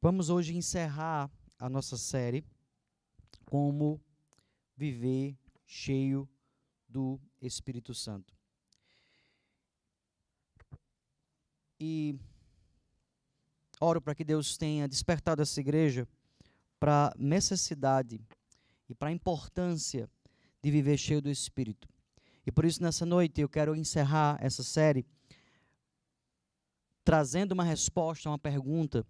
Vamos hoje encerrar a nossa série Como Viver Cheio do Espírito Santo. E oro para que Deus tenha despertado essa igreja para a necessidade e para a importância de viver cheio do Espírito. E por isso, nessa noite, eu quero encerrar essa série trazendo uma resposta a uma pergunta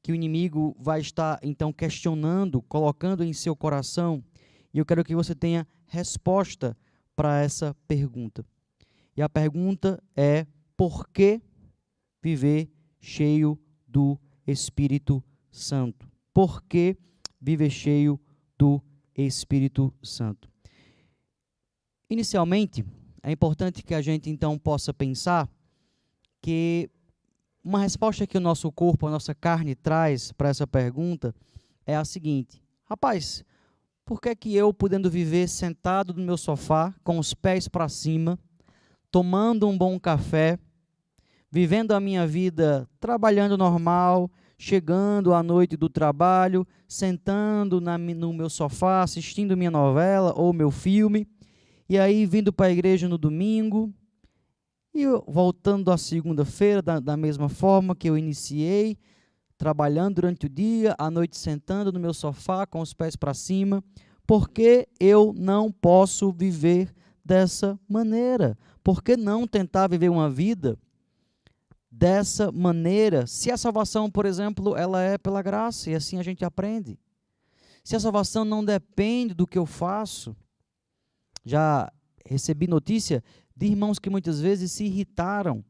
que o inimigo vai estar, então, questionando, colocando em seu coração, e eu quero que você tenha resposta para essa pergunta. E a pergunta é: por que viver cheio do Espírito Santo? Por que viver cheio do Espírito Santo? Inicialmente, é importante que a gente, então, possa pensar que uma resposta que o nosso corpo, a nossa carne traz para essa pergunta é a seguinte: rapaz, por que eu, podendo viver sentado no meu sofá, com os pés para cima, tomando um bom café, vivendo a minha vida, trabalhando normal, chegando à noite do trabalho, sentando no meu sofá, assistindo minha novela ou meu filme, e aí vindo para a igreja no domingo, e voltando à segunda-feira da mesma forma que eu iniciei, trabalhando durante o dia, à noite sentando no meu sofá com os pés para cima? Por que eu não posso viver dessa maneira? Por que não tentar viver uma vida dessa maneira? Se a salvação, por exemplo, ela é pela graça, e assim a gente aprende. Se a salvação não depende do que eu faço, já recebi notícia de irmãos que muitas vezes se irritaram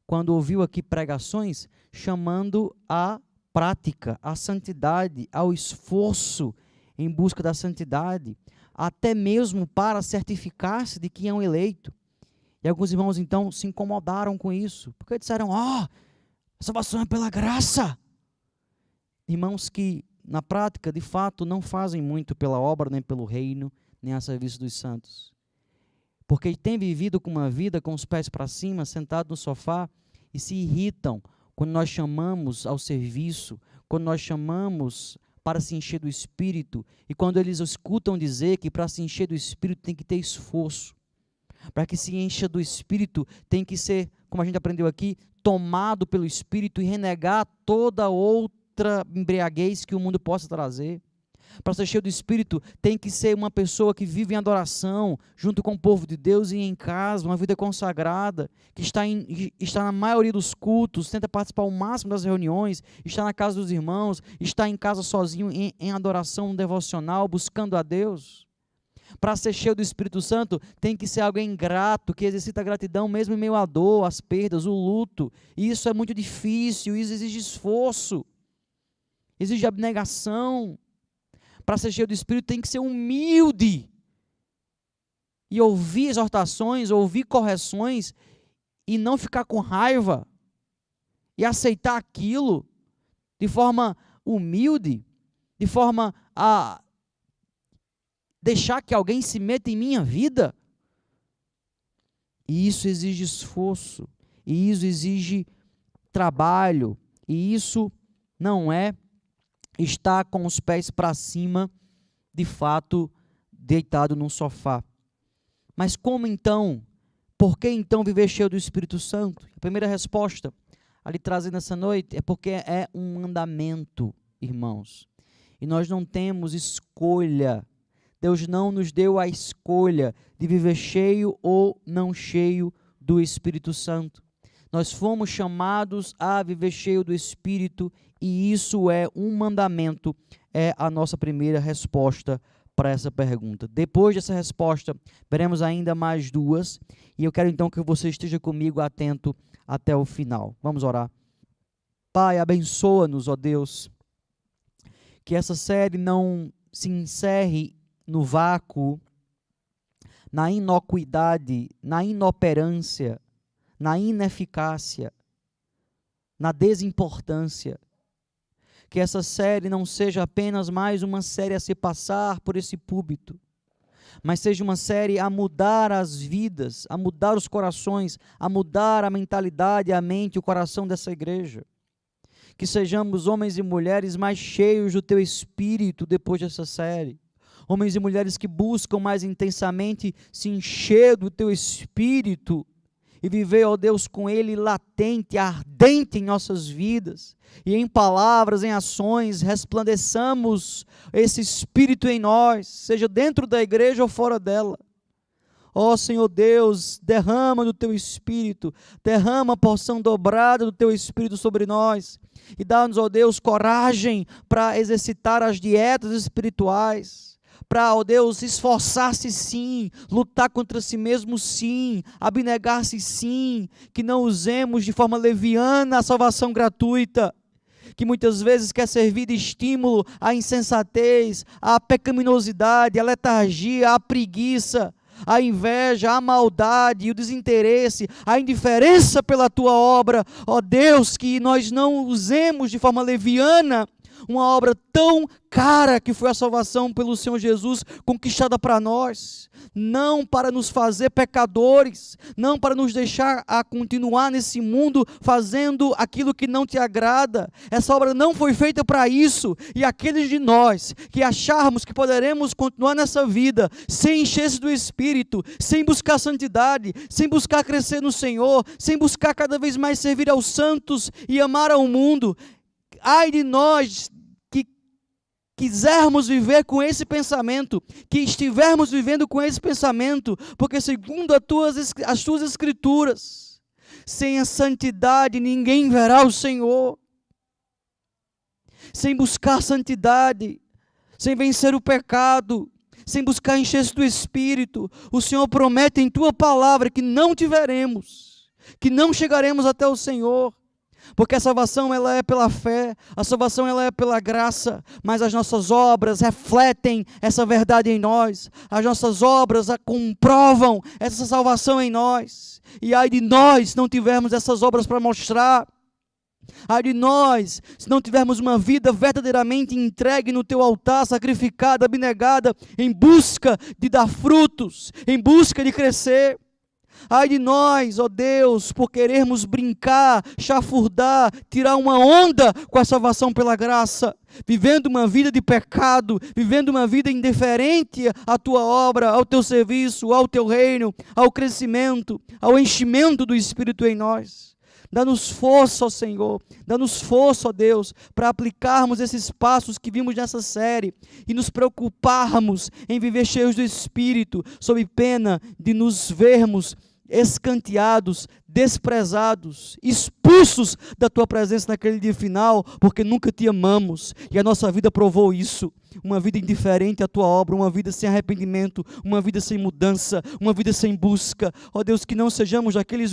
quando ouviu aqui pregações chamando a prática, a santidade, ao esforço em busca da santidade, até mesmo para certificar-se de que é um eleito. E alguns irmãos então se incomodaram com isso, porque disseram: a salvação é pela graça. Irmãos que na prática, de fato, não fazem muito pela obra, nem pelo reino, nem a serviço dos santos. Porque têm vivido com uma vida com os pés para cima, sentado no sofá, e se irritam quando nós chamamos ao serviço, quando nós chamamos para se encher do Espírito, e quando eles escutam dizer que para se encher do Espírito tem que ter esforço. Para que se encha do Espírito tem que ser, como a gente aprendeu aqui, tomado pelo Espírito e renegar toda outra embriaguez que o mundo possa trazer. Para ser cheio do Espírito, tem que ser uma pessoa que vive em adoração, junto com o povo de Deus e em casa, uma vida consagrada, que está na maioria dos cultos, tenta participar ao máximo das reuniões, está na casa dos irmãos, está em casa sozinho em adoração devocional, buscando a Deus. Para ser cheio do Espírito Santo, tem que ser alguém grato, que exercita a gratidão mesmo em meio à dor, às perdas, o luto. E isso é muito difícil, isso exige esforço, exige abnegação. Para ser cheio do Espírito tem que ser humilde e ouvir exortações, ouvir correções e não ficar com raiva e aceitar aquilo de forma humilde, de forma a deixar que alguém se meta em minha vida. E isso exige esforço, e isso exige trabalho, e isso não é estar com os pés para cima, de fato, deitado num sofá. Mas como então? Por que então viver cheio do Espírito Santo? A primeira resposta, ali trazendo essa noite, é porque é um mandamento, irmãos. E nós não temos escolha. Deus não nos deu a escolha de viver cheio ou não cheio do Espírito Santo. Nós fomos chamados a viver cheio do Espírito, e isso é um mandamento, é a nossa primeira resposta para essa pergunta. Depois dessa resposta, veremos ainda mais duas, e eu quero então que você esteja comigo atento até o final. Vamos orar. Pai, abençoa-nos, ó Deus, que essa série não se encerre no vácuo, na inocuidade, na inoperância, na ineficácia, na desimportância. Que essa série não seja apenas mais uma série a se passar por esse púlpito, mas seja uma série a mudar as vidas, a mudar os corações, a mudar a mentalidade, a mente, o coração dessa igreja. que sejamos homens e mulheres mais cheios do Teu Espírito depois dessa série. Homens e mulheres que buscam mais intensamente se encher do Teu Espírito e viver, ó Deus, com Ele latente, ardente em nossas vidas. E em palavras, em ações, resplandeçamos esse Espírito em nós, seja dentro da igreja ou fora dela. Ó Senhor Deus, derrama do Teu Espírito, derrama a porção dobrada do Teu Espírito sobre nós. E dá-nos, ó Deus, coragem para exercitar as dietas espirituais. Para, ó Deus, esforçar-se sim, lutar contra si mesmo sim, abnegar-se sim, que não usemos de forma leviana a salvação gratuita, que muitas vezes quer servir de estímulo à insensatez, à pecaminosidade, à letargia, à preguiça, à inveja, à maldade, o desinteresse, a indiferença pela Tua obra. Ó Deus, que nós não usemos de forma leviana uma obra tão cara que foi a salvação pelo Senhor Jesus conquistada para nós, não para nos fazer pecadores, não para nos deixar a continuar nesse mundo fazendo aquilo que não Te agrada. Essa obra não foi feita para isso, e aqueles de nós que acharmos que poderemos continuar nessa vida sem encher-se do Espírito, sem buscar santidade, sem buscar crescer no Senhor, sem buscar cada vez mais servir aos santos e amar ao mundo, ai de nós que quisermos viver com esse pensamento, que estivermos vivendo com esse pensamento, porque segundo as Tuas Escrituras, sem a santidade ninguém verá o Senhor. Sem buscar santidade, sem vencer o pecado, sem buscar encher-se do Espírito, o Senhor promete em Tua palavra que não te veremos, que não chegaremos até o Senhor. Porque a salvação ela é pela fé, a salvação ela é pela graça, mas as nossas obras refletem essa verdade em nós, as nossas obras comprovam essa salvação em nós, e ai de nós se não tivermos essas obras para mostrar, ai de nós se não tivermos uma vida verdadeiramente entregue no Teu altar, sacrificada, abnegada, em busca de dar frutos, em busca de crescer. Ai de nós, ó Deus, por querermos brincar, chafurdar, tirar uma onda com a salvação pela graça, vivendo uma vida de pecado, vivendo uma vida indiferente à Tua obra, ao Teu serviço, ao Teu reino, ao crescimento, ao enchimento do Espírito em nós. Dá-nos força, ó Senhor, dá-nos força, ó Deus, para aplicarmos esses passos que vimos nessa série e nos preocuparmos em viver cheios do Espírito, sob pena de nos vermos escanteados, desprezados, expulsos da Tua presença naquele dia final, porque nunca Te amamos, e a nossa vida provou isso, uma vida indiferente à Tua obra, uma vida sem arrependimento, uma vida sem mudança, uma vida sem busca. Ó Deus, que não sejamos daquele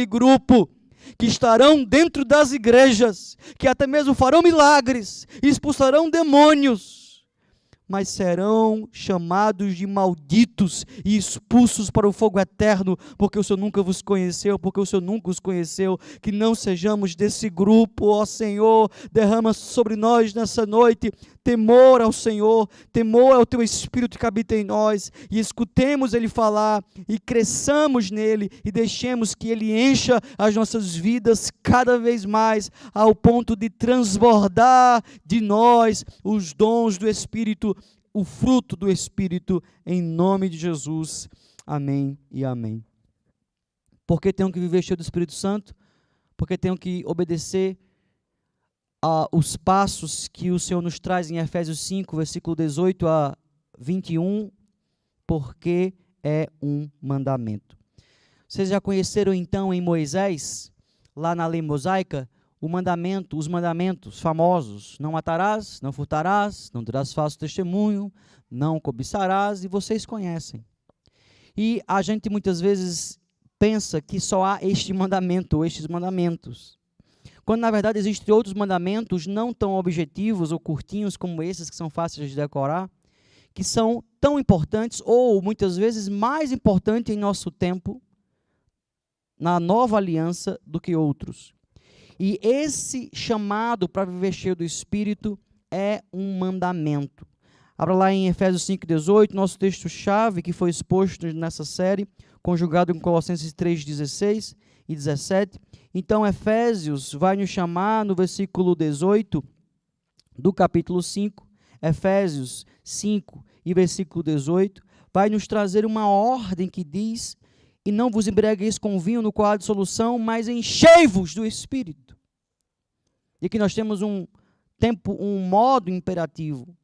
grupo que estarão dentro das igrejas, que até mesmo farão milagres, expulsarão demônios, mas serão chamados de malditos e expulsos para o fogo eterno, porque o Senhor nunca vos conheceu, porque o Senhor nunca os conheceu. Que não sejamos desse grupo, ó Senhor. Derrama sobre nós nessa noite temor ao Senhor, temor ao Teu Espírito que habita em nós, e escutemos Ele falar, e cresçamos nele, e deixemos que Ele encha as nossas vidas cada vez mais, ao ponto de transbordar de nós os dons do Espírito, o fruto do Espírito, em nome de Jesus. Amém e amém. Por que tenho que viver cheio do Espírito Santo? Porque tenho que obedecer os passos que o Senhor nos traz em Efésios 5, versículo 18 a 21, porque é um mandamento. Vocês já conheceram então em Moisés, lá na lei mosaica, os mandamentos famosos: não matarás, não furtarás, não darás falso testemunho, não cobiçarás, e vocês conhecem. E a gente muitas vezes pensa que só há este mandamento ou estes mandamentos, quando na verdade existem outros mandamentos não tão objetivos ou curtinhos como esses, que são fáceis de decorar, que são tão importantes ou muitas vezes mais importantes em nosso tempo, na nova aliança, do que outros. E esse chamado para viver cheio do Espírito é um mandamento. Abra lá em Efésios 5,18, nosso texto-chave que foi exposto nessa série, conjugado em Colossenses 3,16, e 17. Então, Efésios vai nos chamar, no versículo 18 do capítulo 5, Efésios 5 e versículo 18, vai nos trazer uma ordem que diz: e não vos embriagueis com vinho, no qual há dissolução, mas enchei-vos do Espírito. E aqui nós temos um modo imperativo.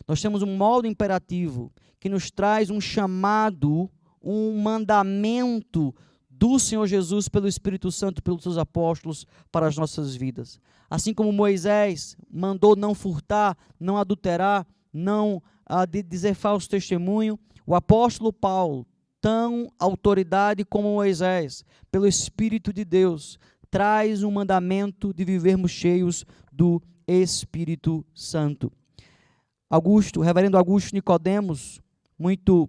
Nós temos um modo imperativo que nos traz um chamado, um mandamento do Senhor Jesus pelo Espírito Santo, pelos seus apóstolos, para as nossas vidas. Assim como Moisés mandou não furtar, não adulterar, não dizer falso testemunho, o apóstolo Paulo, tão autoridade como Moisés, pelo Espírito de Deus, traz um mandamento de vivermos cheios do Espírito Santo. Reverendo Augusto Nicodemos, muito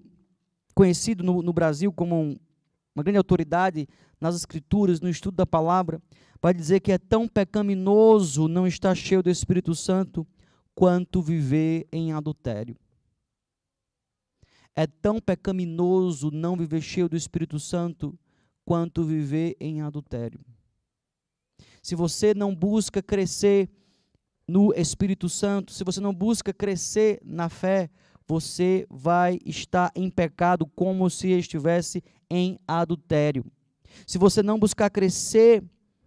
conhecido no Brasil como uma grande autoridade nas Escrituras, no estudo da palavra, vai dizer que é tão pecaminoso não estar cheio do Espírito Santo quanto viver em adultério. É tão pecaminoso não viver cheio do Espírito Santo quanto viver em adultério. Se você não busca crescer no Espírito Santo, se você não busca crescer na fé, você vai estar em pecado como se estivesse em adultério. Se você não buscar crescer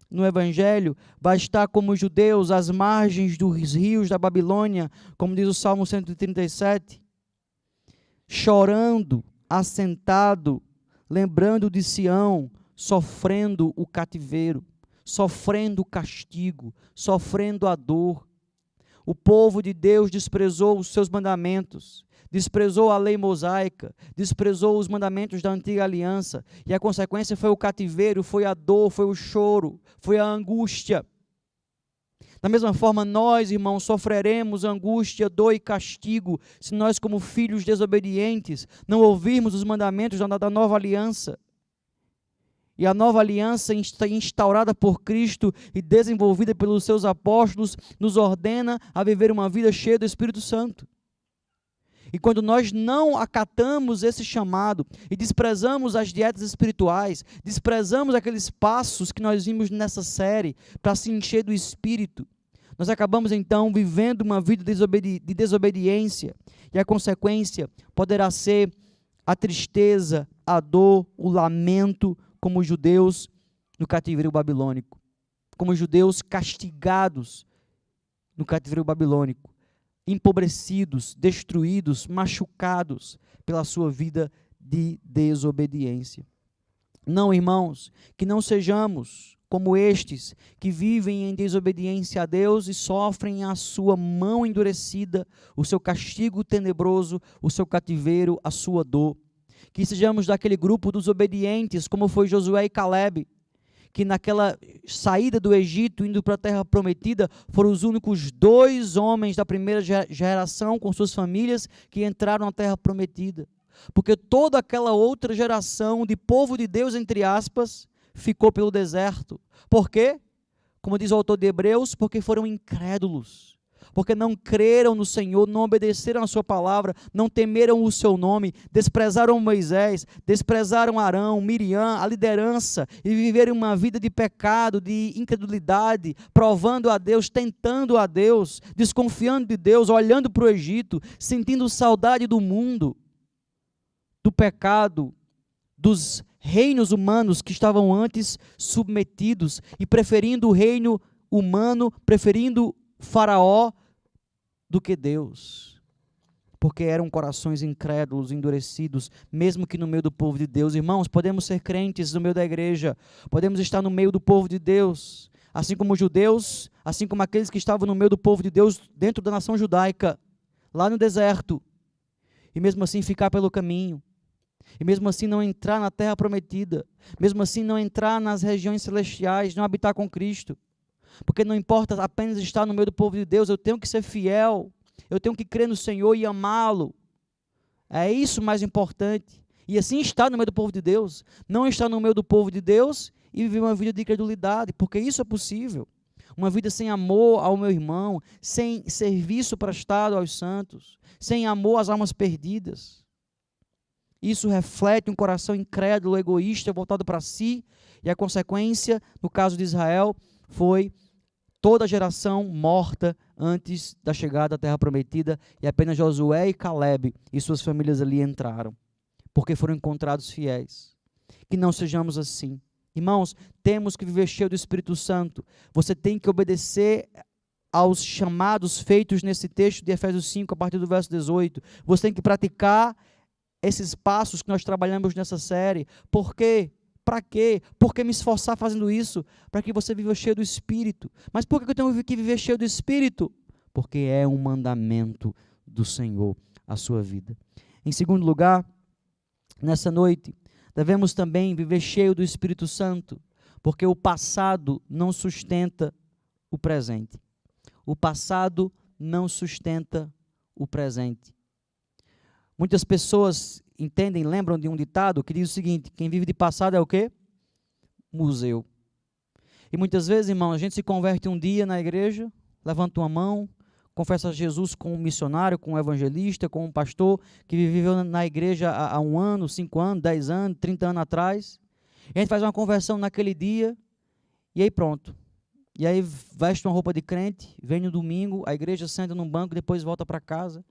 no Evangelho, vai estar como os judeus às margens dos rios da Babilônia, como diz o Salmo 137, chorando, assentado, lembrando de Sião, sofrendo o cativeiro, sofrendo o castigo, sofrendo a dor. O povo de Deus desprezou os seus mandamentos, desprezou a lei mosaica, desprezou os mandamentos da antiga aliança, e a consequência foi o cativeiro, foi a dor, foi o choro, foi a angústia. Da mesma forma, nós, irmãos, sofreremos angústia, dor e castigo, se nós, como filhos desobedientes, não ouvirmos os mandamentos da nova aliança. E a nova aliança instaurada por Cristo e desenvolvida pelos seus apóstolos nos ordena a viver uma vida cheia do Espírito Santo. E quando nós não acatamos esse chamado e desprezamos as dietas espirituais, desprezamos aqueles passos que nós vimos nessa série para se encher do Espírito, nós acabamos então vivendo uma vida de desobediência, e a consequência poderá ser a tristeza, a dor, o lamento, como os judeus no cativeiro babilônico, como os judeus castigados no cativeiro babilônico, empobrecidos, destruídos, machucados pela sua vida de desobediência. Não, irmãos, que não sejamos como estes que vivem em desobediência a Deus e sofrem a sua mão endurecida, o seu castigo tenebroso, o seu cativeiro, a sua dor. Que sejamos daquele grupo dos obedientes, como foi Josué e Caleb, que naquela saída do Egito, indo para a terra prometida, foram os únicos 2 homens da primeira geração, com suas famílias, que entraram na terra prometida. Porque toda aquela outra geração de povo de Deus, entre aspas, ficou pelo deserto. Por quê? Como diz o autor de Hebreus, porque foram incrédulos. Porque não creram no Senhor, não obedeceram a sua palavra, não temeram o seu nome, desprezaram Moisés, desprezaram Arão, Miriam, a liderança, e viveram uma vida de pecado, de incredulidade, provando a Deus, tentando a Deus, desconfiando de Deus, olhando para o Egito, sentindo saudade do mundo, do pecado, dos reinos humanos que estavam antes submetidos, e preferindo o reino humano, preferindo Faraó do que Deus, porque eram corações incrédulos, endurecidos, mesmo que no meio do povo de Deus. Irmãos, podemos ser crentes no meio da igreja, podemos estar no meio do povo de Deus, assim como os judeus, assim como aqueles que estavam no meio do povo de Deus, dentro da nação judaica, lá no deserto, e mesmo assim ficar pelo caminho, e mesmo assim não entrar na terra prometida, mesmo assim não entrar nas regiões celestiais, não habitar com Cristo. Porque não importa apenas estar no meio do povo de Deus, eu tenho que ser fiel, eu tenho que crer no Senhor e amá-lo. É isso mais importante. E assim estar no meio do povo de Deus, não estar no meio do povo de Deus e viver uma vida de incredulidade, porque isso é possível. Uma vida sem amor ao meu irmão, sem serviço prestado aos santos, sem amor às almas perdidas. Isso reflete um coração incrédulo, egoísta, voltado para si, e a consequência, no caso de Israel, foi toda a geração morta antes da chegada à Terra Prometida, e apenas Josué e Caleb e suas famílias ali entraram, porque foram encontrados fiéis. Que não sejamos assim. Irmãos, temos que viver cheio do Espírito Santo. Você tem que obedecer aos chamados feitos nesse texto de Efésios 5, a partir do verso 18. Você tem que praticar esses passos que nós trabalhamos nessa série. Por quê? Para quê? Por que me esforçar fazendo isso? Para que você viva cheio do Espírito. Mas por que eu tenho que viver cheio do Espírito? Porque é um mandamento do Senhor a sua vida. Em segundo lugar, nessa noite, devemos também viver cheio do Espírito Santo, porque o passado não sustenta o presente. O passado não sustenta o presente. Muitas pessoas entendem, lembram de um ditado que diz o seguinte: quem vive de passado é o quê? Museu. E muitas vezes, irmão, a gente se converte um dia na igreja, levanta uma mão, confessa Jesus como um missionário, como um evangelista, como um pastor que viveu na igreja há 1 ano, 5 anos, 10 anos, 30 anos atrás. E a gente faz uma conversão naquele dia e aí pronto. E aí veste uma roupa de crente, vem no domingo, a igreja senta num banco, depois volta para casa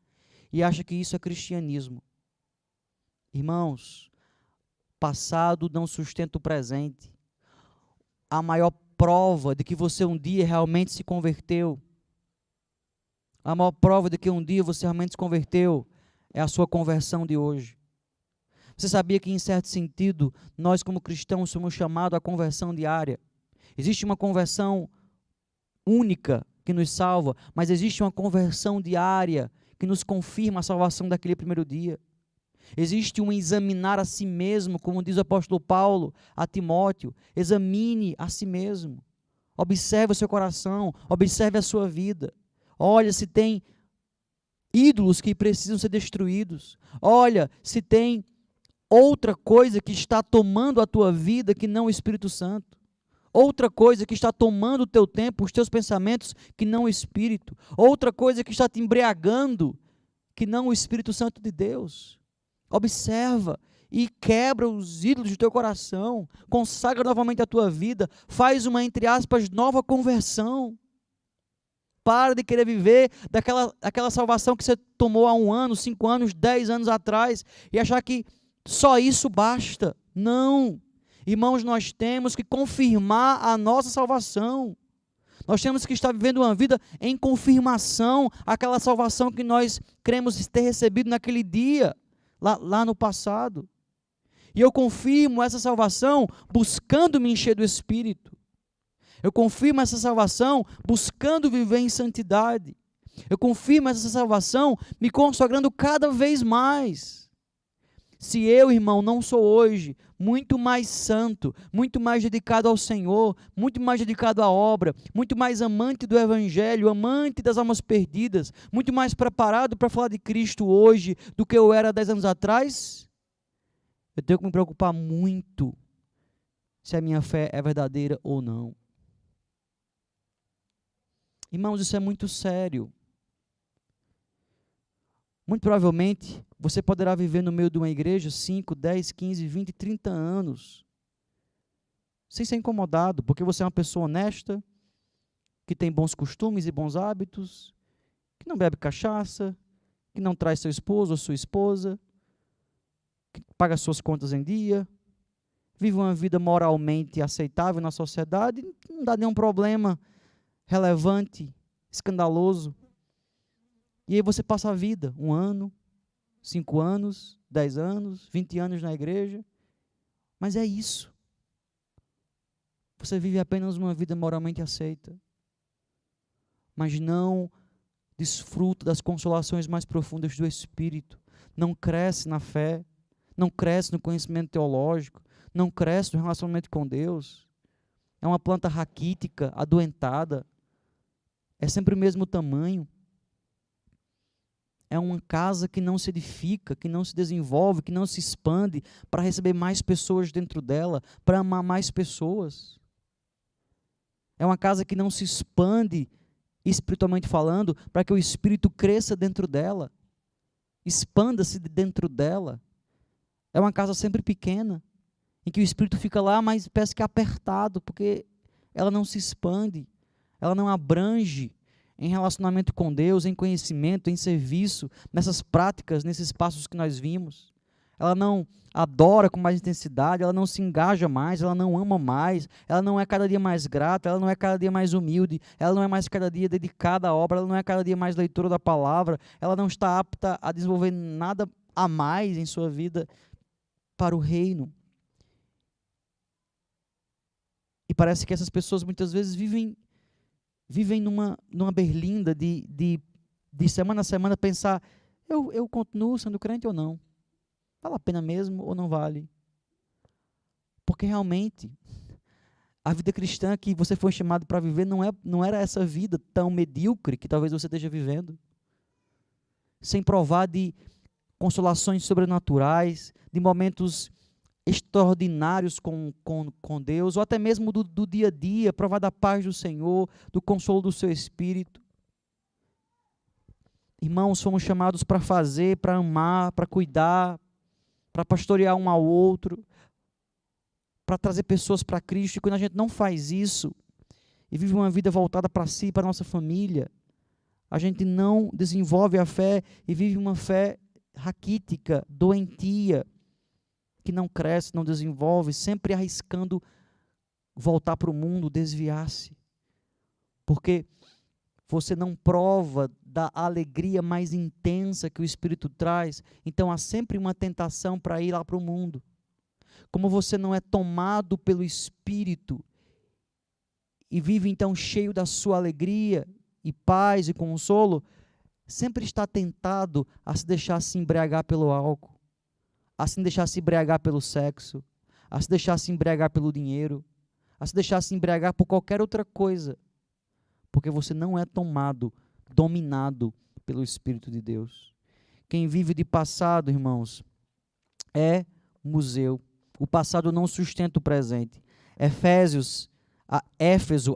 e acha que isso é cristianismo. Irmãos, passado não sustenta o presente. A maior prova de que você um dia realmente se converteu, a maior prova de que um dia você realmente se converteu é a sua conversão de hoje. Você sabia que, em certo sentido, nós como cristãos somos chamados à conversão diária? Existe uma conversão única que nos salva, mas existe uma conversão diária que nos confirma a salvação daquele primeiro dia. Existe um examinar a si mesmo, como diz o apóstolo Paulo a Timóteo: examine a si mesmo, observe o seu coração, observe a sua vida, olha se tem ídolos que precisam ser destruídos, olha se tem outra coisa que está tomando a tua vida que não o Espírito Santo, outra coisa que está tomando o teu tempo, os teus pensamentos, que não o Espírito, outra coisa que está te embriagando, que não o Espírito Santo de Deus. Observa e quebra os ídolos do teu coração, consagra novamente a tua vida, faz uma, entre aspas, nova conversão. Para de querer viver daquela salvação que você tomou há 1 ano, 5 anos, 10 anos atrás, e achar que só isso basta. Não. Irmãos, nós temos que confirmar a nossa salvação. Nós temos que estar vivendo uma vida em confirmação àquela salvação que nós cremos ter recebido naquele dia, lá no passado. E eu confirmo essa salvação buscando me encher do Espírito. Eu confirmo essa salvação buscando viver em santidade. Eu confirmo essa salvação me consagrando cada vez mais. Se eu, irmão, não sou hoje muito mais santo, muito mais dedicado ao Senhor, muito mais dedicado à obra, muito mais amante do Evangelho, amante das almas perdidas, muito mais preparado para falar de Cristo hoje do que eu era 10 anos atrás, eu tenho que me preocupar muito se a minha fé é verdadeira ou não. Irmãos, isso é muito sério. Muito provavelmente, você poderá viver no meio de uma igreja 5, 10, 15, 20, 30 anos, sem ser incomodado, porque você é uma pessoa honesta, que tem bons costumes e bons hábitos, que não bebe cachaça, que não traz seu esposo ou sua esposa, que paga suas contas em dia, vive uma vida moralmente aceitável na sociedade, não dá nenhum problema relevante, escandaloso. E aí você passa a vida, 1 ano, 5 anos, 10 anos, 20 anos na igreja. Mas é isso. Você vive apenas uma vida moralmente aceita. Mas não desfruta das consolações mais profundas do Espírito. Não cresce na fé. Não cresce no conhecimento teológico. Não cresce no relacionamento com Deus. É uma planta raquítica, adoentada. É sempre o mesmo tamanho. É uma casa que não se edifica, que não se desenvolve, que não se expande para receber mais pessoas dentro dela, para amar mais pessoas. É uma casa que não se expande, espiritualmente falando, para que o Espírito cresça dentro dela, expanda-se dentro dela. É uma casa sempre pequena, em que o Espírito fica lá, mas parece que apertado, porque ela não se expande, ela não abrange em relacionamento com Deus, em conhecimento, em serviço, nessas práticas, nesses passos que nós vimos. Ela não adora com mais intensidade, ela não se engaja mais, ela não ama mais, ela não é cada dia mais grata, ela não é cada dia mais humilde, ela não é mais cada dia dedicada à obra, ela não é cada dia mais leitora da palavra, ela não está apta a desenvolver nada a mais em sua vida para o reino. E parece que essas pessoas muitas vezes vivem numa berlinda de semana a semana pensar, eu continuo sendo crente ou não? Vale a pena mesmo ou não vale? Porque realmente a vida cristã que você foi chamado para viver não era essa vida tão medíocre que talvez você esteja vivendo. Sem provar de consolações sobrenaturais, de momentos extraordinários com Deus, ou até mesmo do dia a dia, provar da paz do Senhor, do consolo do seu Espírito. Irmãos, fomos chamados para fazer, para amar, para cuidar, para pastorear um ao outro, para trazer pessoas para Cristo. E quando a gente não faz isso, e vive uma vida voltada para si, para a nossa família, a gente não desenvolve a fé e vive uma fé raquítica, doentia, que não cresce, não desenvolve, sempre arriscando voltar para o mundo, desviar-se. Porque você não prova da alegria mais intensa que o Espírito traz, então há sempre uma tentação para ir lá para o mundo. Como você não é tomado pelo Espírito e vive então cheio da sua alegria e paz e consolo, sempre está tentado a se deixar se embriagar pelo álcool, a se deixar se embriagar pelo sexo, a se deixar se embriagar pelo dinheiro, a se deixar se embriagar por qualquer outra coisa, porque você não é tomado, dominado pelo Espírito de Deus. Quem vive de passado, irmãos, é museu. O passado não sustenta o presente. Éfeso,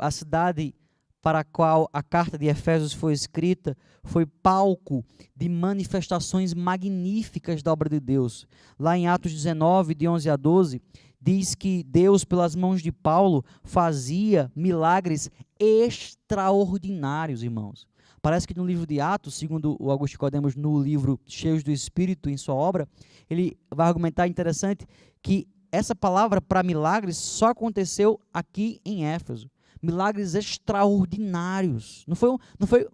a cidade para a qual a carta de Efésios foi escrita, foi palco de manifestações magníficas da obra de Deus. Lá em Atos 19, de 11 a 12, diz que Deus, pelas mãos de Paulo, fazia milagres extraordinários, irmãos. Parece que no livro de Atos, segundo o Augusto Nicodemos, no livro Cheios do Espírito, em sua obra, ele vai argumentar, interessante, que essa palavra para milagres só aconteceu aqui em Éfeso. Milagres extraordinários. Não foi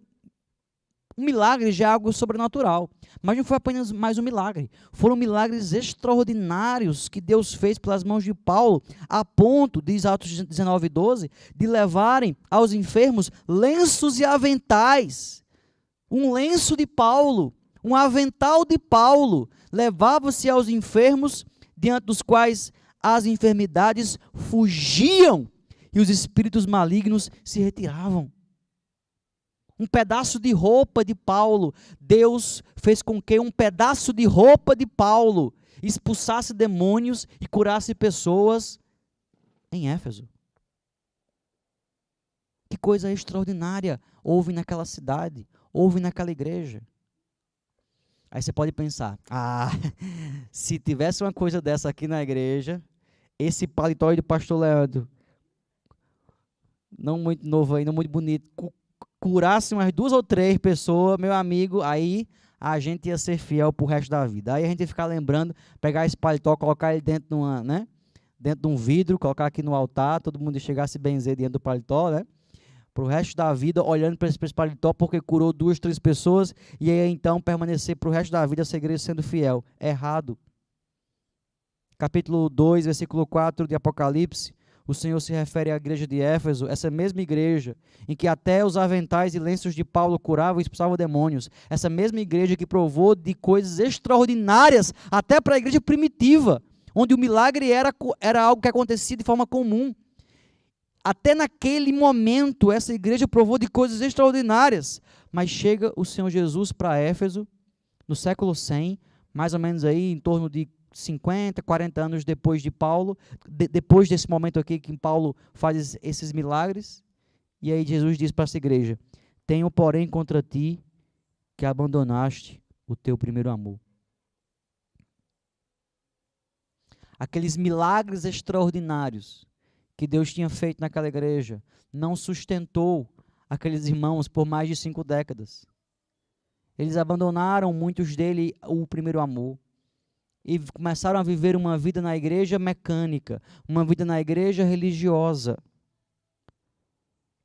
um milagre, já é algo sobrenatural. Mas não foi apenas mais um milagre. Foram milagres extraordinários que Deus fez pelas mãos de Paulo, a ponto, diz Atos 19, 12, de levarem aos enfermos lenços e aventais. Um lenço de Paulo, um avental de Paulo, levava-se aos enfermos, diante dos quais as enfermidades fugiam e os espíritos malignos se retiravam. Um pedaço de roupa de Paulo, Deus fez com que um pedaço de roupa de Paulo expulsasse demônios e curasse pessoas em Éfeso. Que coisa extraordinária houve naquela cidade, houve naquela igreja. Aí você pode pensar, se tivesse uma coisa dessa aqui na igreja, esse paletó aí do pastor Leandro, não muito novo aí, não muito bonito, curasse umas 2 ou 3 pessoas, meu amigo, aí a gente ia ser fiel pro resto da vida. Aí a gente ia ficar lembrando, pegar esse paletó, colocar ele dentro de um vidro, colocar aqui no altar, todo mundo ia chegar a se benzer dentro do paletó, né? Pro resto da vida, olhando para esse paletó, porque curou 2, 3 pessoas, e aí então permanecer pro resto da vida essa igreja sendo fiel. Errado. Capítulo 2, versículo 4 de Apocalipse, o Senhor se refere à igreja de Éfeso, essa mesma igreja, em que até os aventais e lenços de Paulo curavam e expulsavam demônios. Essa mesma igreja que provou de coisas extraordinárias, até para a igreja primitiva, onde o milagre era algo que acontecia de forma comum. Até naquele momento, essa igreja provou de coisas extraordinárias. Mas chega o Senhor Jesus para Éfeso, no século 100, mais ou menos aí, em torno de 50, 40 anos depois de Paulo, depois desse momento aqui que Paulo faz esses milagres, e aí Jesus diz para essa igreja: tenho, porém, contra ti que abandonaste o teu primeiro amor. aqueles milagres extraordinários que Deus tinha feito naquela igreja, não sustentou aqueles irmãos por mais de 5 décadas. Eles abandonaram, muitos deles, o primeiro amor. E começaram a viver uma vida na igreja mecânica, uma vida na igreja religiosa.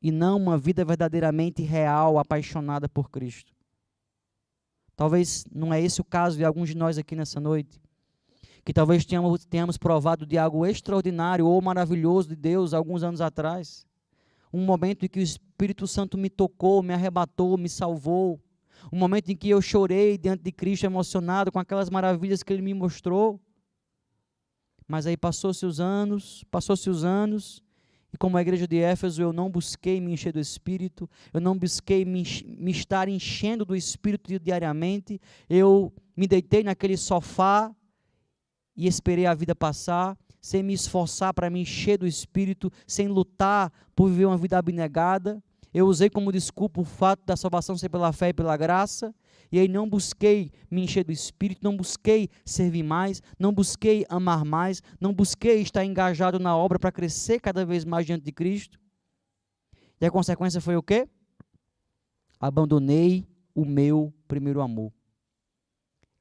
E não uma vida verdadeiramente real, apaixonada por Cristo. Talvez não é esse o caso de alguns de nós aqui nessa noite. Que talvez tenhamos provado de algo extraordinário ou maravilhoso de Deus alguns anos atrás. Um momento em que o Espírito Santo me tocou, me arrebatou, me salvou. Um momento em que eu chorei diante de Cristo, emocionado com aquelas maravilhas que Ele me mostrou. Mas aí passou-se os anos, e como a igreja de Éfeso, eu não busquei me encher do Espírito, eu não busquei me estar enchendo do Espírito diariamente, eu me deitei naquele sofá e esperei a vida passar, sem me esforçar para me encher do Espírito, sem lutar por viver uma vida abnegada. Eu usei como desculpa o fato da salvação ser pela fé e pela graça, e aí não busquei me encher do Espírito, não busquei servir mais, não busquei amar mais, não busquei estar engajado na obra para crescer cada vez mais diante de Cristo. E a consequência foi o quê? Abandonei o meu primeiro amor.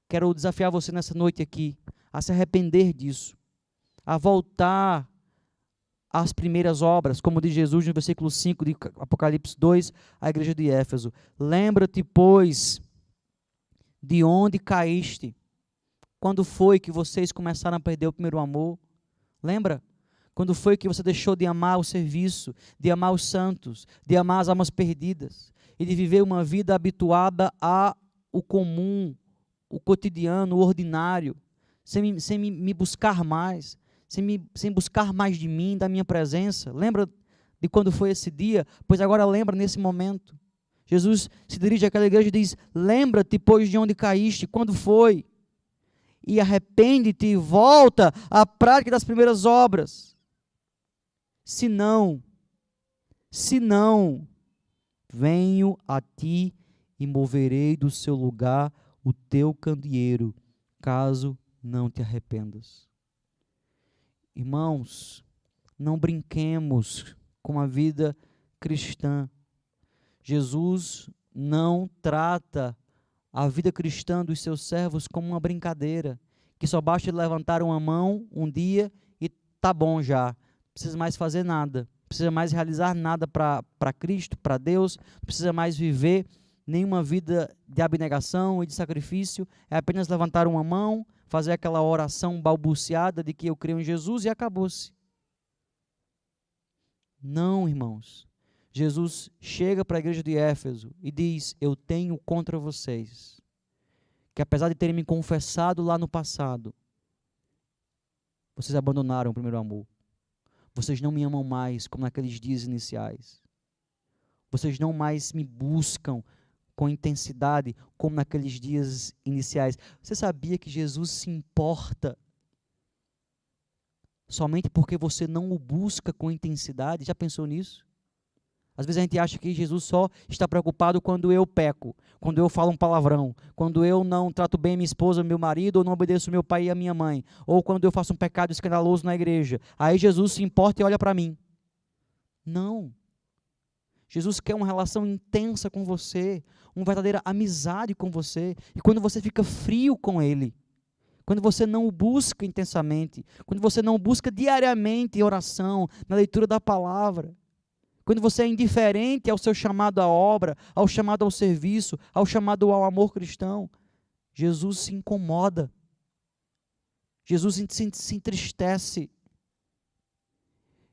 Quero desafiar você nessa noite aqui a se arrepender disso, a voltar às primeiras obras, como diz Jesus no versículo 5 de Apocalipse 2, à igreja de Éfeso. Lembra-te, pois, de onde caíste. Quando foi que vocês começaram a perder o primeiro amor? Lembra? Quando foi que você deixou de amar o serviço, de amar os santos, de amar as almas perdidas e de viver uma vida habituada ao comum, o cotidiano, o ordinário, sem me buscar mais, sem buscar mais de mim, da minha presença? Lembra de quando foi esse dia? Pois agora lembra nesse momento. Jesus se dirige àquela igreja e diz: lembra-te, pois, de onde caíste, quando foi, e arrepende-te e volta à prática das primeiras obras. Se não, venho a ti e moverei do seu lugar o teu candeeiro, caso não te arrependas. Irmãos, não brinquemos com a vida cristã. Jesus não trata a vida cristã dos seus servos como uma brincadeira, que só basta levantar uma mão um dia e tá bom já. Não precisa mais fazer nada, não precisa mais realizar nada para Cristo, para Deus, não precisa mais viver nenhuma vida de abnegação e de sacrifício, é apenas levantar uma mão, fazer aquela oração balbuciada de que eu creio em Jesus e acabou-se. Não, irmãos. Jesus chega para a igreja de Éfeso e diz: eu tenho contra vocês, que apesar de terem me confessado lá no passado, vocês abandonaram o primeiro amor. Vocês não me amam mais como naqueles dias iniciais. Vocês não mais me buscam com intensidade como naqueles dias iniciais. Você sabia que Jesus se importa somente porque você não o busca com intensidade? Já pensou nisso? Às vezes a gente acha que Jesus só está preocupado quando eu peco, quando eu falo um palavrão, quando eu não trato bem minha esposa, meu marido, ou não obedeço meu pai e a minha mãe, ou quando eu faço um pecado escandaloso na igreja. Aí Jesus se importa e olha para mim. Não. Jesus quer uma relação intensa com você, uma verdadeira amizade com você. E quando você fica frio com Ele, quando você não o busca intensamente, quando você não o busca diariamente em oração, na leitura da palavra, quando você é indiferente ao seu chamado à obra, ao chamado ao serviço, ao chamado ao amor cristão, Jesus se incomoda. Jesus se entristece.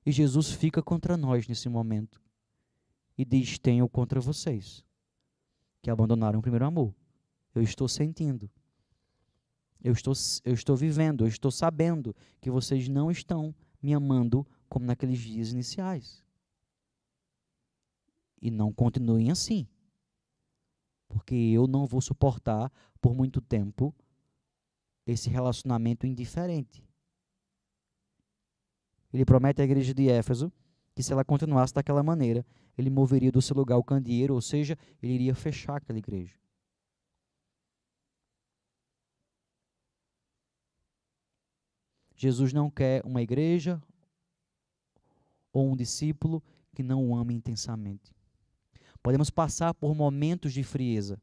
E Jesus fica contra nós nesse momento. E diz: tenho contra vocês, que abandonaram o primeiro amor. Eu estou sentindo. Eu estou vivendo, eu estou sabendo que vocês não estão me amando como naqueles dias iniciais. E não continuem assim, porque eu não vou suportar por muito tempo esse relacionamento indiferente. Ele promete à igreja de Éfeso que se ela continuasse daquela maneira, ele moveria do seu lugar o candeeiro, ou seja, ele iria fechar aquela igreja. Jesus não quer uma igreja ou um discípulo que não o ame intensamente. Podemos passar por momentos de frieza,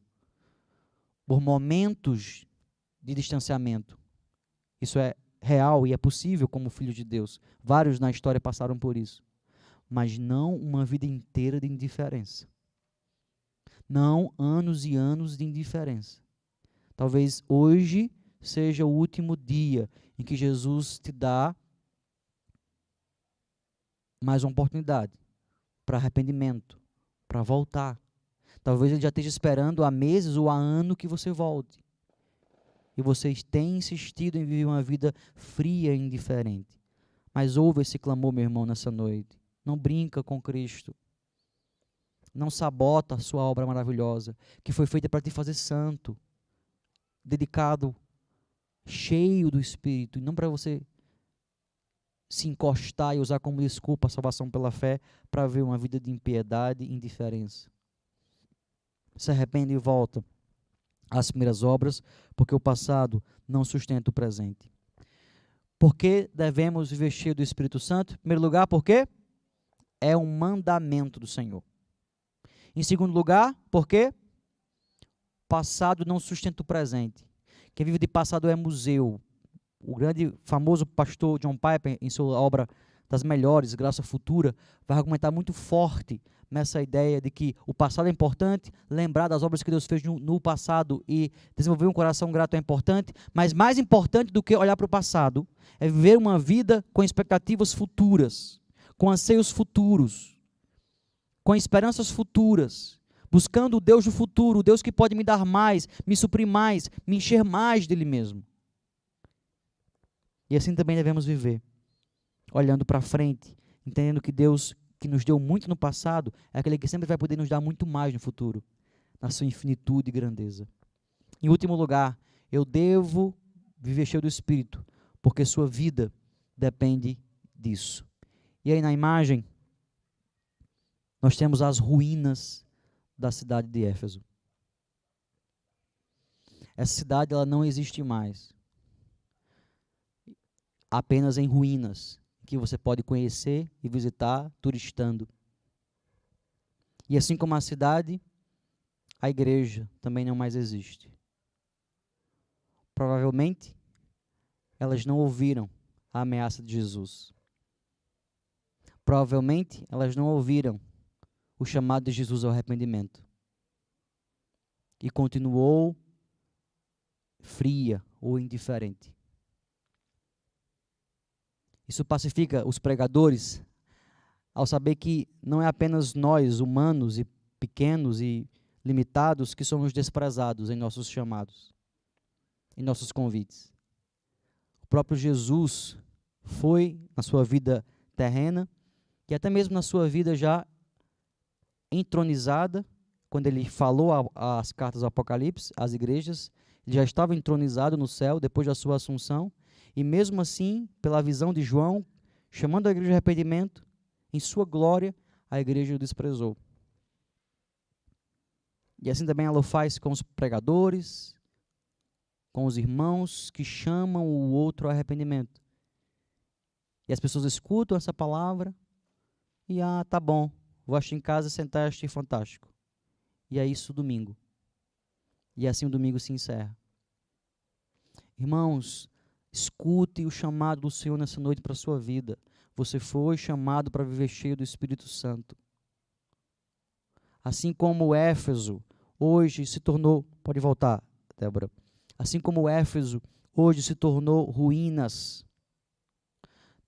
por momentos de distanciamento. Isso é real e é possível como filho de Deus. Vários na história passaram por isso. Mas não uma vida inteira de indiferença. Não anos e anos de indiferença. Talvez hoje seja o último dia em que Jesus te dá mais uma oportunidade para arrependimento, para voltar. Talvez ele já esteja esperando há meses ou há ano que você volte. E vocês têm insistido em viver uma vida fria e indiferente. Mas ouve esse clamor, meu irmão, nessa noite. Não brinca com Cristo. Não sabota a sua obra maravilhosa, que foi feita para te fazer santo, dedicado, cheio do Espírito, e não para você se encostar e usar como desculpa a salvação pela fé para ver uma vida de impiedade e indiferença. Se arrepende e volta às primeiras obras, porque o passado não sustenta o presente. Por que devemos viver cheio do Espírito Santo? Em primeiro lugar, porque é um mandamento do Senhor. Em segundo lugar, porque passado não sustenta o presente. Quem vive de passado é museu. O grande, famoso pastor John Piper, em sua obra das melhores, Graça Futura, vai argumentar muito forte nessa ideia de que o passado é importante, lembrar das obras que Deus fez no passado e desenvolver um coração grato é importante, mas mais importante do que olhar para o passado é viver uma vida com expectativas futuras, com anseios futuros, com esperanças futuras, buscando o Deus do futuro, o Deus que pode me dar mais, me suprir mais, me encher mais dele mesmo. E assim também devemos viver, olhando para frente, entendendo que Deus, que nos deu muito no passado, é aquele que sempre vai poder nos dar muito mais no futuro, na sua infinitude e grandeza. Em último lugar, eu devo viver cheio do Espírito, porque sua vida depende disso. E aí na imagem, nós temos as ruínas da cidade de Éfeso. Essa cidade ela não existe mais. Apenas em ruínas, que você pode conhecer e visitar turistando. E assim como a cidade, a igreja também não mais existe. Provavelmente, elas não ouviram a ameaça de Jesus. Provavelmente, elas não ouviram o chamado de Jesus ao arrependimento. E continuou fria ou indiferente. Isso pacifica os pregadores ao saber que não é apenas nós, humanos e pequenos e limitados, que somos desprezados em nossos chamados, em nossos convites. O próprio Jesus foi na sua vida terrena e até mesmo na sua vida já entronizada, quando ele falou as cartas do Apocalipse, às igrejas, ele já estava entronizado no céu depois da sua assunção. E mesmo assim, pela visão de João, chamando a igreja de arrependimento, em sua glória, a igreja o desprezou. E assim também ela o faz com os pregadores, com os irmãos que chamam o outro ao arrependimento. E as pessoas escutam essa palavra e, tá bom, vou assistir em casa, sentar e assistir fantástico. E é isso domingo. E assim o domingo se encerra. Irmãos, escute o chamado do Senhor nessa noite para a sua vida. Você foi chamado para viver cheio do Espírito Santo. Assim como Éfeso hoje se tornou... Pode voltar, Débora. Assim como Éfeso hoje se tornou ruínas,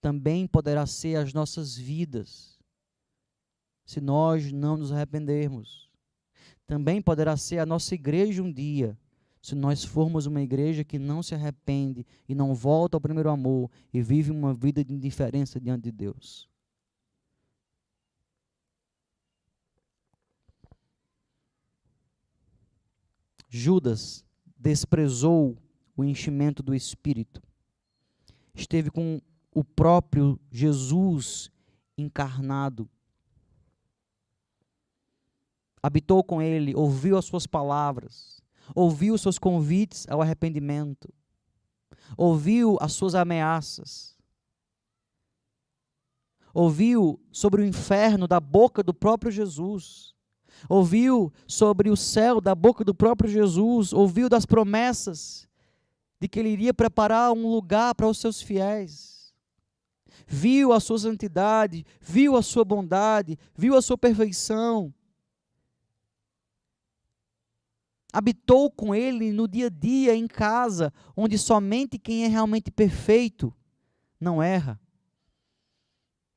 também poderá ser as nossas vidas, se nós não nos arrependermos. Também poderá ser a nossa igreja um dia, se nós formos uma igreja que não se arrepende e não volta ao primeiro amor e vive uma vida de indiferença diante de Deus. Judas desprezou o enchimento do Espírito. Esteve com o próprio Jesus encarnado. Habitou com ele, ouviu as suas palavras, ouviu os seus convites ao arrependimento. ouviu as suas ameaças, ouviu sobre o inferno da boca do próprio Jesus, ouviu sobre o céu da boca do próprio Jesus, ouviu das promessas de que ele iria preparar um lugar para os seus fiéis, viu a sua santidade, viu a sua bondade, viu a sua perfeição, habitou com ele no dia a dia, em casa, onde somente quem é realmente perfeito não erra.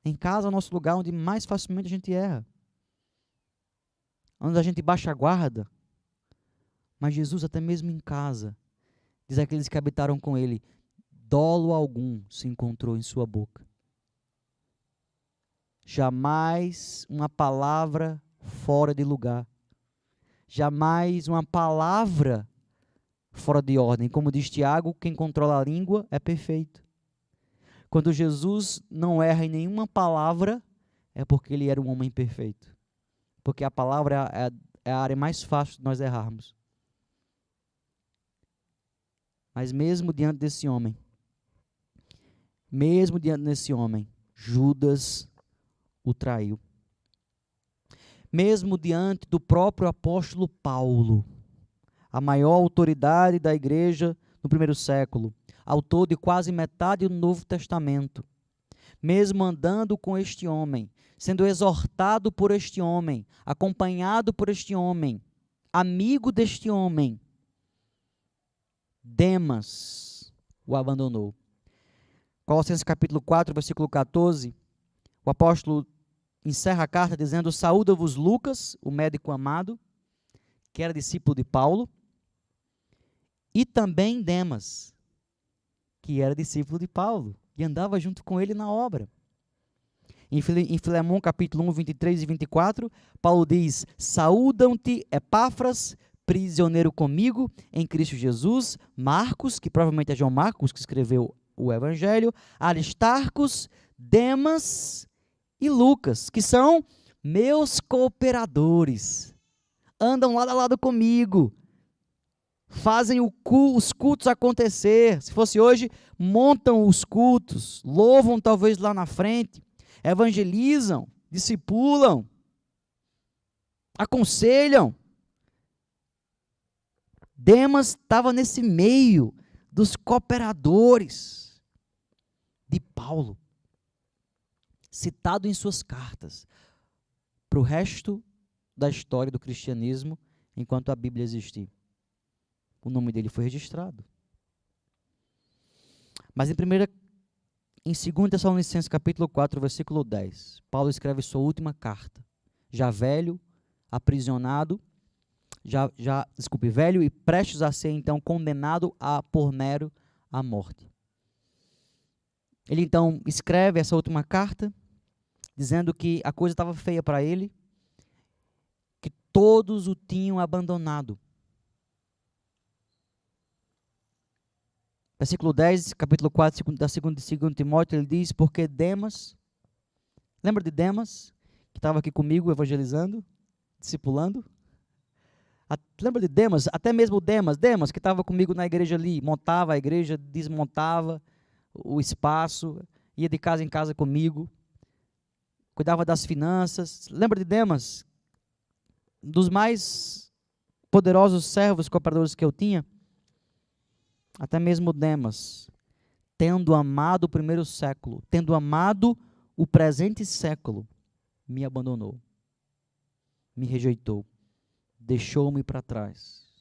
Em casa é o nosso lugar onde mais facilmente a gente erra, onde a gente baixa a guarda. Mas Jesus, até mesmo em casa, diz aqueles que habitaram com ele, dolo algum se encontrou em sua boca. Jamais uma palavra fora de lugar. Jamais uma palavra fora de ordem. Como diz Tiago, quem controla a língua é perfeito. Quando Jesus não erra em nenhuma palavra, é porque ele era um homem perfeito. Porque a palavra é a área mais fácil de nós errarmos. Mas mesmo diante desse homem, Judas o traiu. Mesmo diante do próprio apóstolo Paulo, a maior autoridade da igreja no primeiro século, autor de quase metade do Novo Testamento, mesmo andando com este homem, sendo exortado por este homem, acompanhado por este homem, amigo deste homem, Demas o abandonou. Colossenses capítulo 4, versículo 14, o apóstolo encerra a carta dizendo: saúda-vos Lucas, o médico amado, que era discípulo de Paulo, e também Demas, que era discípulo de Paulo, e andava junto com ele na obra. Em Filemão capítulo 1, 23 e 24, Paulo diz: saúdam-te Epáfras, prisioneiro comigo em Cristo Jesus, Marcos, que provavelmente é João Marcos que escreveu o Evangelho, Aristarcos, Demas e Lucas, que são meus cooperadores, andam lado a lado comigo, fazem os cultos acontecer. Se fosse hoje, montam os cultos, louvam talvez lá na frente, evangelizam, discipulam, aconselham. Demas estava nesse meio dos cooperadores de Paulo, citado em suas cartas, para o resto da história do cristianismo, enquanto a Bíblia existir. O nome dele foi registrado. Mas em 2 Tessalonicenses capítulo 4, versículo 10, Paulo escreve sua última carta, já velho, aprisionado, velho e prestes a ser então condenado por Nero à morte. Ele então escreve essa última carta, dizendo que a coisa estava feia para ele, que todos o tinham abandonado. Versículo 10, capítulo 4 da 2 Timóteo, ele diz: porque Demas, lembra de Demas, que estava aqui comigo evangelizando, discipulando? Lembra de Demas? Até mesmo Demas que estava comigo na igreja ali, montava a igreja, desmontava o espaço, ia de casa em casa comigo, cuidava das finanças. Lembra de Demas? Um dos mais poderosos servos cooperadores que eu tinha. Até mesmo Demas, tendo amado o primeiro século, tendo amado o presente século, me abandonou, me rejeitou, deixou-me para trás.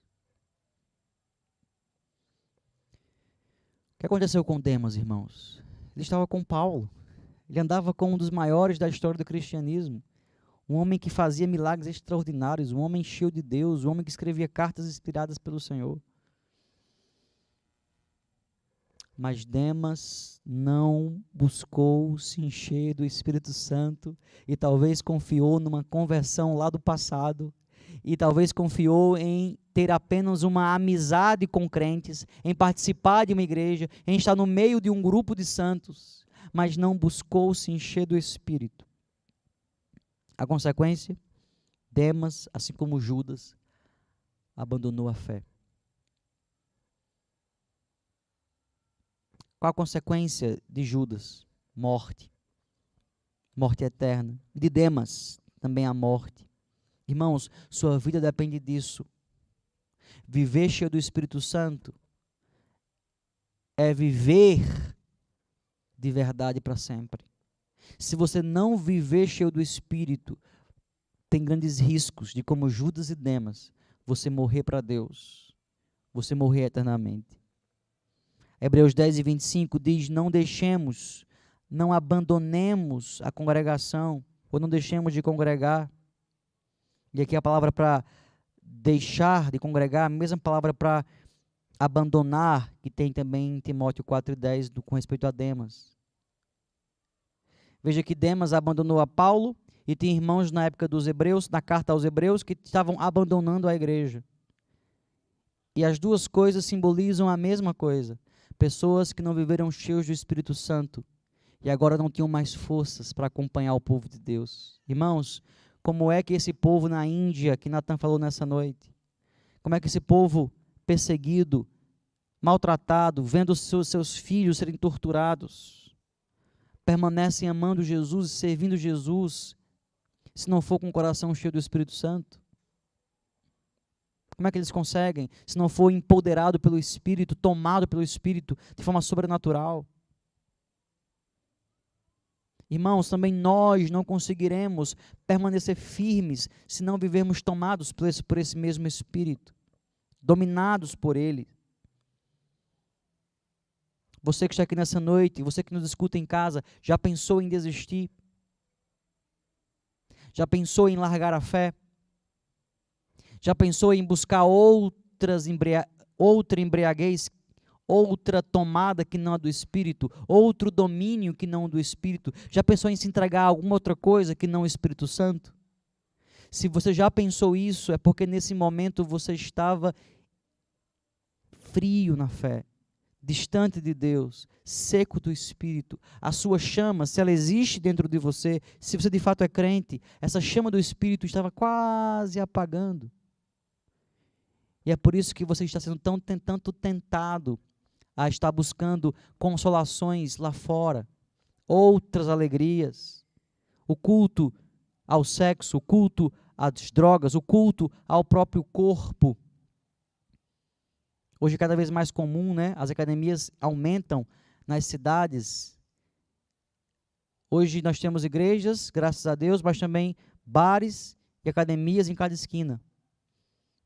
O que aconteceu com Demas, irmãos? Ele estava com Paulo, ele andava com um dos maiores da história do cristianismo, um homem que fazia milagres extraordinários, um homem cheio de Deus, um homem que escrevia cartas inspiradas pelo Senhor. Mas Demas não buscou se encher do Espírito Santo e talvez confiou numa conversão lá do passado e talvez confiou em ter apenas uma amizade com crentes, em participar de uma igreja, em estar no meio de um grupo de santos, mas não buscou se encher do Espírito. A consequência, Demas, assim como Judas, abandonou a fé. Qual a consequência de Judas? Morte. Morte eterna. De Demas, também a morte. Irmãos, sua vida depende disso. Viver cheio do Espírito Santo é viver de verdade para sempre. Se você não viver cheio do Espírito, tem grandes riscos de, como Judas e Demas, você morrer para Deus. Você morrer eternamente. Hebreus 10:25 diz: não deixemos, não abandonemos a congregação, ou não deixemos de congregar. E aqui a palavra para deixar de congregar, a mesma palavra para abandonar, que tem também em Timóteo 4:10, com respeito a Demas. Veja que Demas abandonou a Paulo, e tem irmãos na época dos Hebreus, na carta aos Hebreus, que estavam abandonando a igreja. E as duas coisas simbolizam a mesma coisa. Pessoas que não viveram cheios do Espírito Santo e agora não tinham mais forças para acompanhar o povo de Deus. Irmãos, como é que esse povo na Índia, que Natan falou nessa noite, como é que esse povo perseguido, maltratado, vendo seus filhos serem torturados, permanecem amando Jesus e servindo Jesus, se não for com o coração cheio do Espírito Santo? Como é que eles conseguem, se não for empoderado pelo Espírito, tomado pelo Espírito, de forma sobrenatural? Irmãos, também nós não conseguiremos permanecer firmes se não vivermos tomados por esse mesmo Espírito, dominados por Ele. Você que está aqui nessa noite, você que nos escuta em casa, já pensou em desistir? Já pensou em largar a fé? Já pensou em buscar outra embriaguez, outra tomada que não a do Espírito, outro domínio que não do Espírito? Já pensou em se entregar a alguma outra coisa que não o Espírito Santo? Se você já pensou isso, é porque nesse momento você estava frio na fé, distante de Deus, seco do Espírito. A sua chama, se ela existe dentro de você, se você de fato é crente, essa chama do Espírito estava quase apagando. E é por isso que você está sendo tanto tentado a estar buscando consolações lá fora, outras alegrias, o culto ao sexo, o culto às drogas, o culto ao próprio corpo. Hoje é cada vez mais comum, né? As academias aumentam nas cidades. Hoje nós temos igrejas, graças a Deus, mas também bares e academias em cada esquina.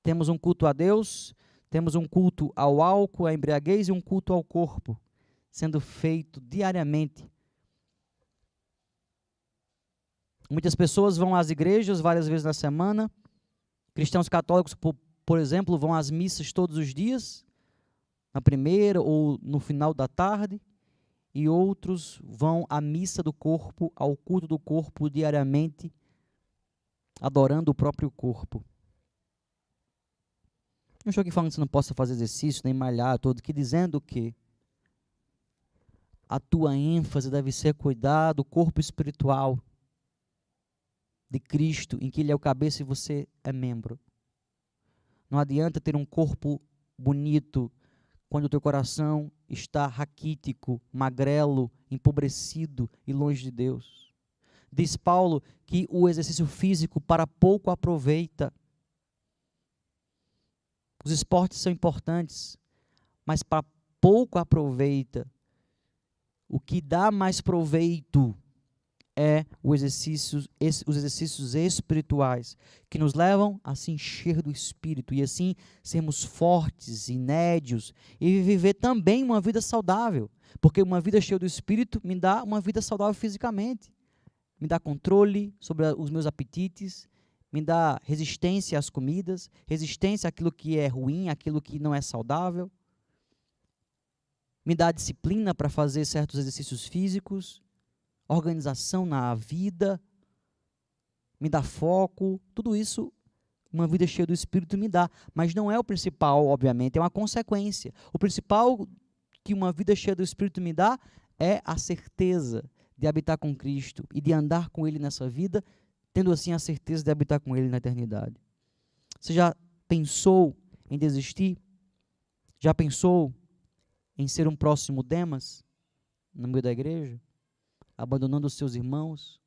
Temos um culto a Deus, temos um culto ao álcool, à embriaguez e um culto ao corpo, sendo feito diariamente. Muitas pessoas vão às igrejas várias vezes na semana. Cristãos católicos, por exemplo, vão às missas todos os dias, na primeira ou no final da tarde, e outros vão à missa do corpo, ao culto do corpo diariamente, adorando o próprio corpo. Não estou aqui falando que você não possa fazer exercício, nem malhar, estou aqui dizendo que a tua ênfase deve ser cuidar do corpo espiritual de Cristo, em que Ele é o cabeça e você é membro. Não adianta ter um corpo bonito quando o teu coração está raquítico, magrelo, empobrecido e longe de Deus. Diz Paulo que o exercício físico para pouco aproveita. Os esportes são importantes, mas para pouco aproveita. O que dá mais proveito é os exercícios espirituais, que nos levam a se encher do Espírito e assim sermos fortes, inédios e viver também uma vida saudável, porque uma vida cheia do Espírito me dá uma vida saudável fisicamente, me dá controle sobre os meus apetites, me dá resistência às comidas, resistência àquilo que é ruim, àquilo que não é saudável, me dá disciplina para fazer certos exercícios físicos, organização na vida, me dá foco, tudo isso uma vida cheia do Espírito me dá, mas não é o principal, obviamente, é uma consequência. O principal que uma vida cheia do Espírito me dá é a certeza de habitar com Cristo e de andar com Ele nessa vida, tendo assim a certeza de habitar com Ele na eternidade. Você já pensou em desistir? Já pensou em ser um próximo Demas? no meio da igreja, abandonando os seus irmãos?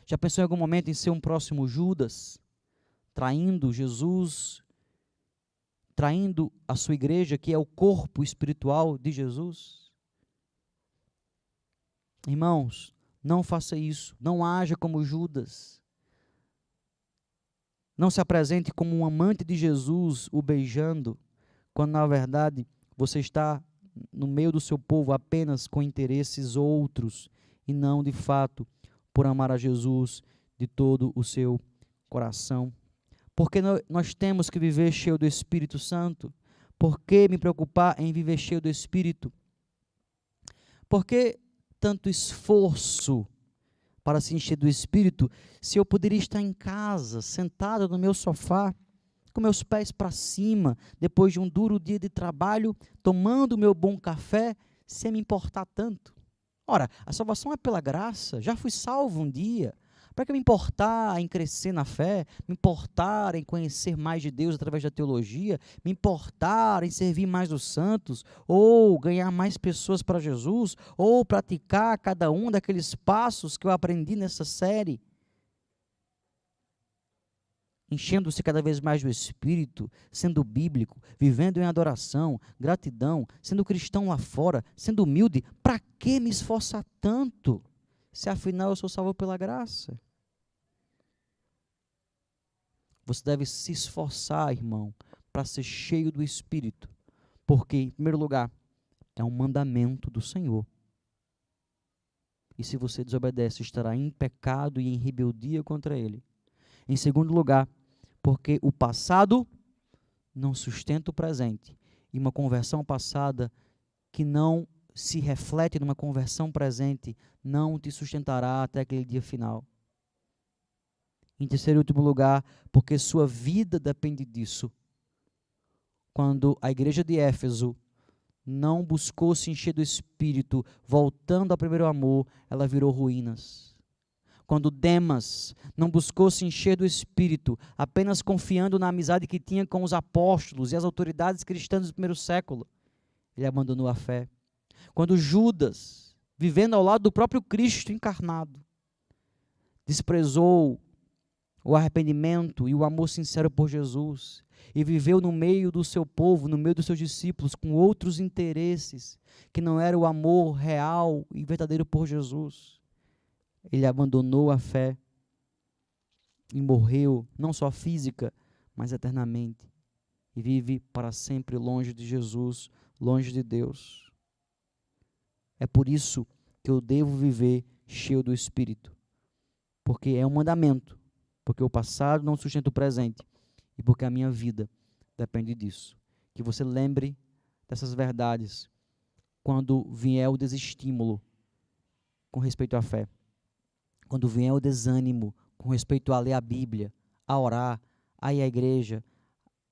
Já pensou em algum momento em ser um próximo Judas, traindo Jesus, traindo a sua igreja, que é o corpo espiritual de Jesus? Irmãos, não faça isso, não haja como Judas. Não se apresente como um amante de Jesus, o beijando, quando na verdade você está no meio do seu povo apenas com interesses outros e não de fato por amar a Jesus de todo o seu coração. Porque nós temos que viver cheio do Espírito Santo? Por que me preocupar em viver cheio do Espírito? Por que tanto esforço para se encher do Espírito, se eu poderia estar em casa, sentado no meu sofá, com meus pés para cima, depois de um duro dia de trabalho, tomando o meu bom café, sem me importar tanto? Ora, a salvação é pela graça, já fui salvo um dia. Para que me importar em crescer na fé, me importar em conhecer mais de Deus através da teologia, me importar em servir mais os santos, ou ganhar mais pessoas para Jesus, ou praticar cada um daqueles passos que eu aprendi nessa série? Enchendo-se cada vez mais do Espírito, sendo bíblico, vivendo em adoração, gratidão, sendo cristão lá fora, sendo humilde. Para que me esforçar tanto, se afinal eu sou salvo pela graça? Você deve se esforçar, irmão, para ser cheio do Espírito, porque, em primeiro lugar, é um mandamento do Senhor. E se você desobedece, estará em pecado e em rebeldia contra Ele. Em segundo lugar, porque o passado não sustenta o presente. E uma conversão passada que não se reflete numa conversão presente não te sustentará até aquele dia final. Em terceiro e último lugar, porque sua vida depende disso. Quando a igreja de Éfeso não buscou se encher do Espírito, voltando ao primeiro amor, ela virou ruínas. Quando Demas não buscou se encher do Espírito, apenas confiando na amizade que tinha com os apóstolos e as autoridades cristãs do primeiro século, ele abandonou a fé. Quando Judas, vivendo ao lado do próprio Cristo encarnado, desprezou o arrependimento e o amor sincero por Jesus, e viveu no meio do seu povo, no meio dos seus discípulos, com outros interesses, que não era o amor real e verdadeiro por Jesus, ele abandonou a fé e morreu, não só física, mas eternamente, e vive para sempre longe de Jesus, longe de Deus. É por isso que eu devo viver cheio do Espírito, porque é um mandamento, porque o passado não sustenta o presente e porque a minha vida depende disso. Que você lembre dessas verdades quando vier o desestímulo com respeito à fé, quando vier o desânimo com respeito a ler a Bíblia, a orar, a ir à igreja,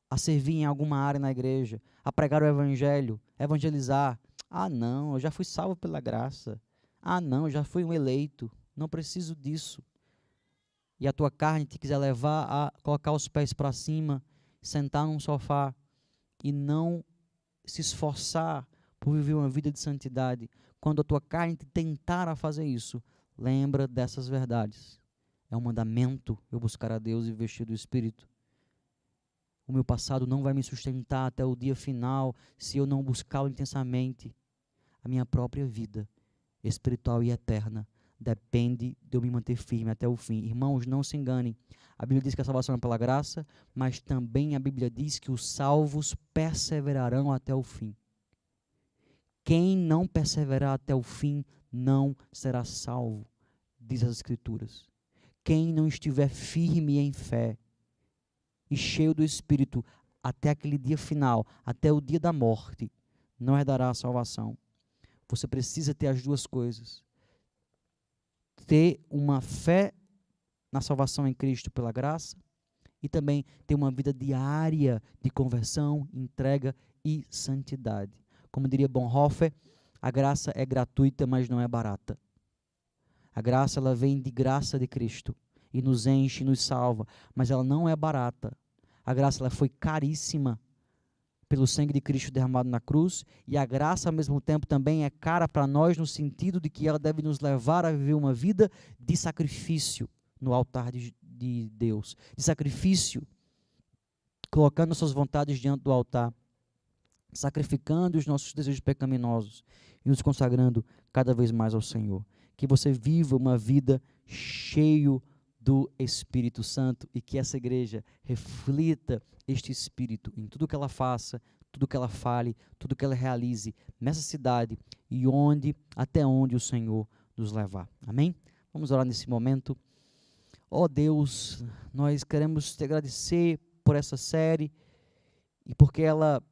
a servir em alguma área na igreja, a pregar o evangelho, evangelizar. Ah, não, eu já fui salvo pela graça. Ah, não, eu já fui um eleito, não preciso disso. E a tua carne te quiser levar a colocar os pés para cima, sentar num sofá e não se esforçar por viver uma vida de santidade, quando a tua carne te tentar a fazer isso, lembra dessas verdades. É um mandamento eu buscar a Deus e vestir do Espírito. O meu passado não vai me sustentar até o dia final se eu não buscá-lo intensamente. A minha própria vida espiritual e eterna depende de eu me manter firme até o fim. Irmãos, não se enganem. A Bíblia diz que a salvação é pela graça, mas também a Bíblia diz que os salvos perseverarão até o fim. Quem não perseverar até o fim não será salvo, diz as Escrituras. Quem não estiver firme em fé e cheio do Espírito até aquele dia final, até o dia da morte, não herdará a salvação. Você precisa ter as duas coisas. Ter uma fé na salvação em Cristo pela graça e também ter uma vida diária de conversão, entrega e santidade. Como diria Bonhoeffer, a graça é gratuita, mas não é barata. A graça, ela vem de graça de Cristo e nos enche, nos salva, mas ela não é barata. A graça, ela foi caríssima pelo sangue de Cristo derramado na cruz, e a graça, ao mesmo tempo, também é cara para nós, no sentido de que ela deve nos levar a viver uma vida de sacrifício no altar de Deus, de sacrifício, colocando nossas vontades diante do altar, sacrificando os nossos desejos pecaminosos e nos consagrando cada vez mais ao Senhor. Que você viva uma vida cheio do Espírito Santo e que essa igreja reflita este Espírito em tudo que ela faça, tudo que ela fale, tudo que ela realize nessa cidade e até onde o Senhor nos levar. Amém? Vamos orar nesse momento. Ó Deus, nós queremos te agradecer por essa série e porque ela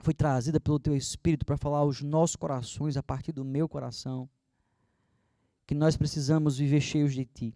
foi trazida pelo Teu Espírito para falar aos nossos corações, a partir do meu coração, que nós precisamos viver cheios de Ti.